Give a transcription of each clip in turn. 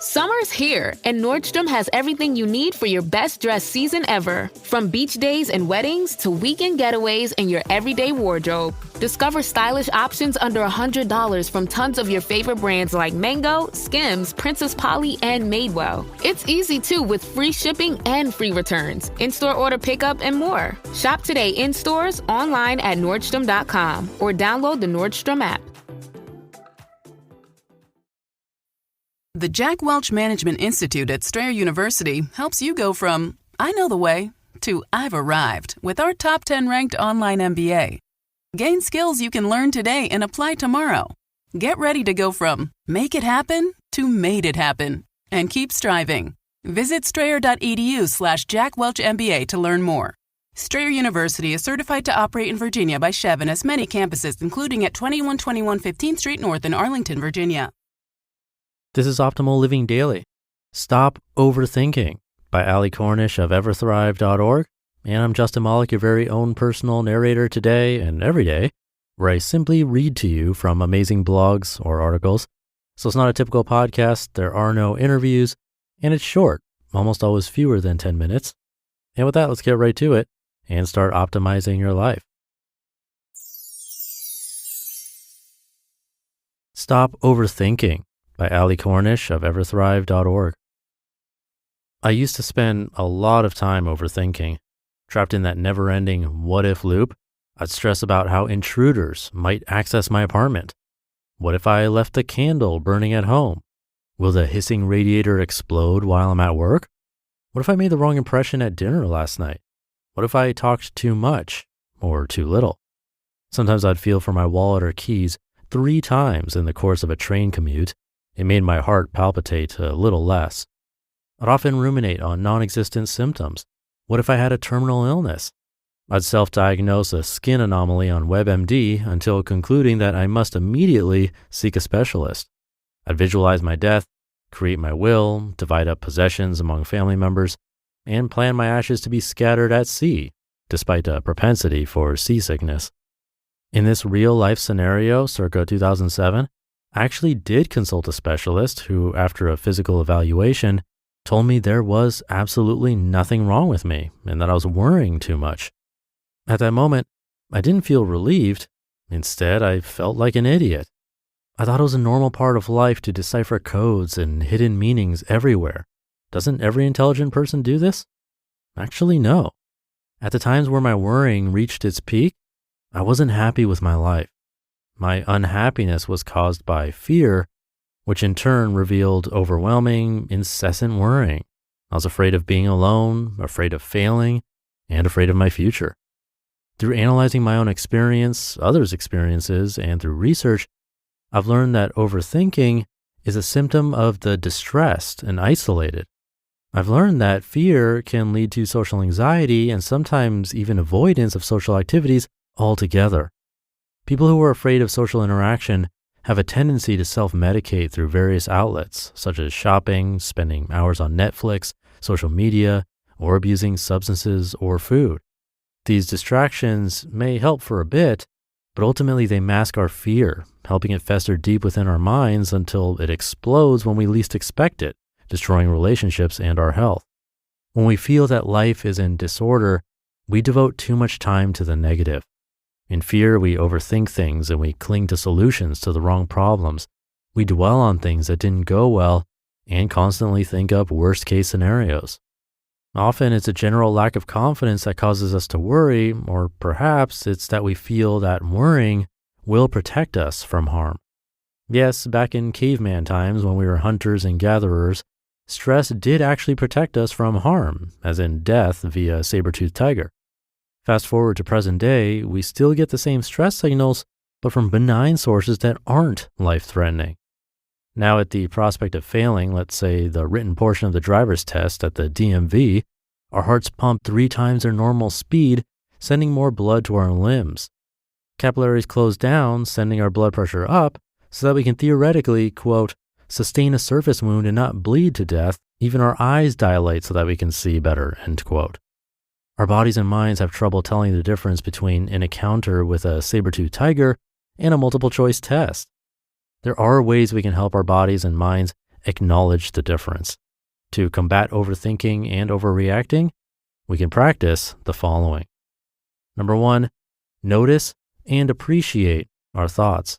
Summer's here, and Nordstrom has everything you need for your best dress season ever. From beach days and weddings to weekend getaways and your everyday wardrobe. Discover stylish options under $100 from tons of your favorite brands like Mango, Skims, Princess Polly, and Madewell. It's easy too with free shipping and free returns, in-store order pickup, and more. Shop today in stores, online at Nordstrom.com, or download the Nordstrom app. The Jack Welch Management Institute at Strayer University helps you go from, I know the way, to I've arrived with our top 10 ranked online MBA. Gain skills you can learn today and apply tomorrow. Get ready to go from make it happen to made it happen and keep striving. Visit strayer.edu/Jack Welch MBA to learn more. Strayer University is certified to operate in Virginia by Chev and has many campuses, including at 2121 15th Street North in Arlington, Virginia. This is Optimal Living Daily. Stop Overthinking by Ali Cornish of Everthrive.org. And I'm Justin Malik, your very own personal narrator today and every day, where I simply read to you from amazing blogs or articles. So it's not a typical podcast. There are no interviews, and it's short, almost always fewer than 10 minutes. And with that, let's get right to it and start optimizing your life. Stop Overthinking by Ali Cornish of Everthrive.org. I used to spend a lot of time overthinking. Trapped in that never-ending what-if loop, I'd stress about how intruders might access my apartment. What if I left the candle burning at home? Will the hissing radiator explode while I'm at work? What if I made the wrong impression at dinner last night? What if I talked too much or too little? Sometimes I'd feel for my wallet or keys 3 times in the course of a train commute. It made my heart palpitate a little less. I'd often ruminate on non-existent symptoms. What if I had a terminal illness? I'd self-diagnose a skin anomaly on WebMD until concluding that I must immediately seek a specialist. I'd visualize my death, create my will, divide up possessions among family members, and plan my ashes to be scattered at sea, despite a propensity for seasickness. In this real-life scenario, circa 2007, I actually did consult a specialist who, after a physical evaluation, told me there was absolutely nothing wrong with me and that I was worrying too much. At that moment, I didn't feel relieved. Instead, I felt like an idiot. I thought it was a normal part of life to decipher codes and hidden meanings everywhere. Doesn't every intelligent person do this? Actually, no. At the times where my worrying reached its peak, I wasn't happy with my life. My unhappiness was caused by fear, which in turn revealed overwhelming, incessant worrying. I was afraid of being alone, afraid of failing, and afraid of my future. Through analyzing my own experience, others' experiences, and through research, I've learned that overthinking is a symptom of the distressed and isolated. I've learned that fear can lead to social anxiety and sometimes even avoidance of social activities altogether. People who are afraid of social interaction have a tendency to self-medicate through various outlets, such as shopping, spending hours on Netflix, social media, or abusing substances or food. These distractions may help for a bit, but ultimately they mask our fear, helping it fester deep within our minds until it explodes when we least expect it, destroying relationships and our health. When we feel that life is in disorder, we devote too much time to the negative. In fear, we overthink things and we cling to solutions to the wrong problems. We dwell on things that didn't go well and constantly think up worst-case scenarios. Often, it's a general lack of confidence that causes us to worry, or perhaps it's that we feel that worrying will protect us from harm. Yes, back in caveman times when we were hunters and gatherers, stress did actually protect us from harm, as in death via saber-toothed tiger. Fast forward to present day, we still get the same stress signals, but from benign sources that aren't life-threatening. Now at the prospect of failing, let's say the written portion of the driver's test at the DMV, our hearts pump 3 times their normal speed, sending more blood to our limbs. Capillaries close down, sending our blood pressure up, so that we can theoretically, quote, sustain a surface wound and not bleed to death. Even our eyes dilate so that we can see better, end quote. Our bodies and minds have trouble telling the difference between an encounter with a saber-toothed tiger and a multiple choice test. There are ways we can help our bodies and minds acknowledge the difference. To combat overthinking and overreacting, we can practice the following. Number 1, notice and appreciate our thoughts.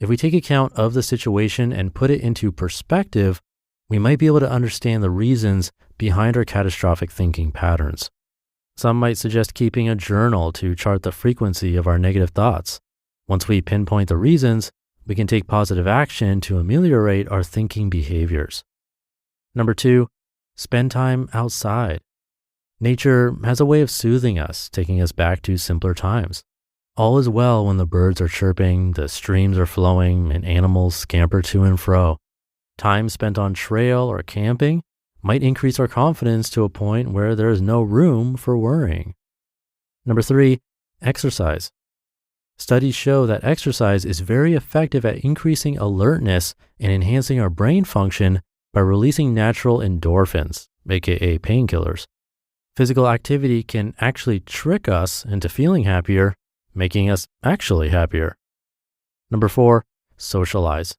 If we take account of the situation and put it into perspective, we might be able to understand the reasons behind our catastrophic thinking patterns. Some might suggest keeping a journal to chart the frequency of our negative thoughts. Once we pinpoint the reasons, we can take positive action to ameliorate our thinking behaviors. Number 2, spend time outside. Nature has a way of soothing us, taking us back to simpler times. All is well when the birds are chirping, the streams are flowing, and animals scamper to and fro. Time spent on trail or camping might increase our confidence to a point where there is no room for worrying. Number 3, exercise. Studies show that exercise is very effective at increasing alertness and enhancing our brain function by releasing natural endorphins, aka painkillers. Physical activity can actually trick us into feeling happier, making us actually happier. Number 4, socialize.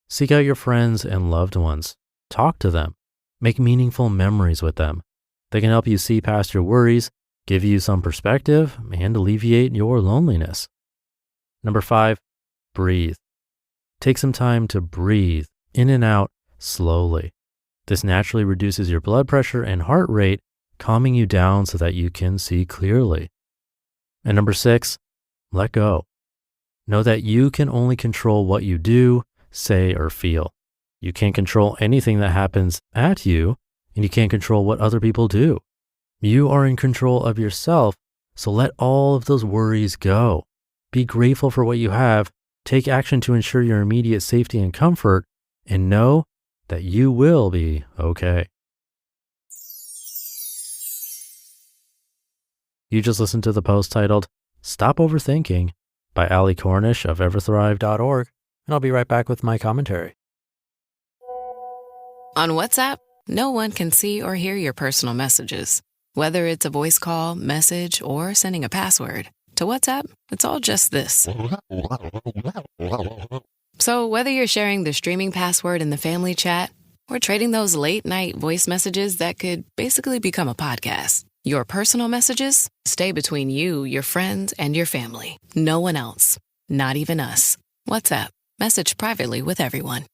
Seek out your friends and loved ones. Talk to them. Make meaningful memories with them. They can help you see past your worries, give you some perspective, and alleviate your loneliness. Number 5, breathe. Take some time to breathe in and out slowly. This naturally reduces your blood pressure and heart rate, calming you down so that you can see clearly. And number 6, let go. Know that you can only control what you do, say, or feel. You can't control anything that happens at you, and you can't control what other people do. You are in control of yourself, so let all of those worries go. Be grateful for what you have, take action to ensure your immediate safety and comfort, and know that you will be okay. You just listened to the post titled, Stop Overthinking by Cornish of Everthrive.org, and I'll be right back with my commentary. On WhatsApp, no one can see or hear your personal messages. Whether it's a voice call, message, or sending a password. To WhatsApp, it's all just this. So whether you're sharing the streaming password in the family chat or trading those late-night voice messages that could basically become a podcast, your personal messages stay between you, your friends, and your family. No one else. Not even us. WhatsApp. Message privately with everyone.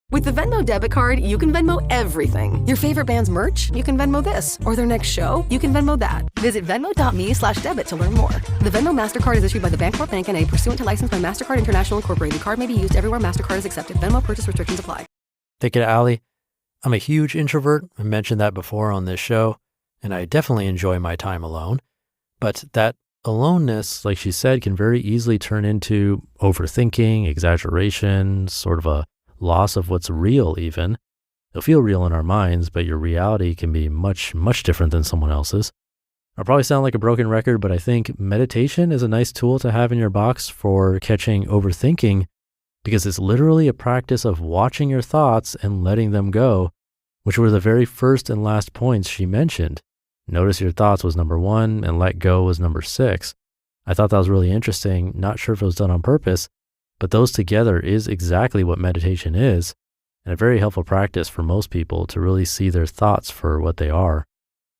With the Venmo debit card, you can Venmo everything. Your favorite band's merch? You can Venmo this. Or their next show? You can Venmo that. Visit venmo.me/debit to learn more. The Venmo MasterCard is issued by the Bancorp Bank N.A. pursuant to license by MasterCard International Incorporated. Card may be used everywhere MasterCard is accepted. Venmo purchase restrictions apply. Thank you to Allie. I'm a huge introvert. I mentioned that before on this show, and I definitely enjoy my time alone. But that aloneness, like she said, can very easily turn into overthinking, exaggeration, sort of a loss of what's real even. It'll feel real in our minds, but your reality can be much, much different than someone else's. I'll probably sound like a broken record, but I think meditation is a nice tool to have in your box for catching overthinking because it's literally a practice of watching your thoughts and letting them go, which were the very first and last points she mentioned. Notice your thoughts was number 1 and let go was number 6. I thought that was really interesting. Not sure if it was done on purpose, but those together is exactly what meditation is, and a very helpful practice for most people to really see their thoughts for what they are.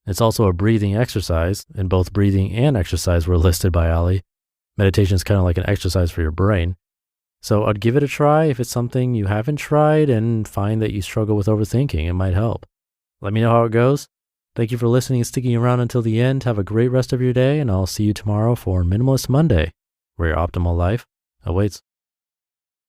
It's also a breathing exercise, and both breathing and exercise were listed by Allie. Meditation is kind of like an exercise for your brain. So I'd give it a try if it's something you haven't tried and find that you struggle with overthinking. It might help. Let me know how it goes. Thank you for listening and sticking around until the end. Have a great rest of your day, and I'll see you tomorrow for Minimalist Monday, where your optimal life awaits.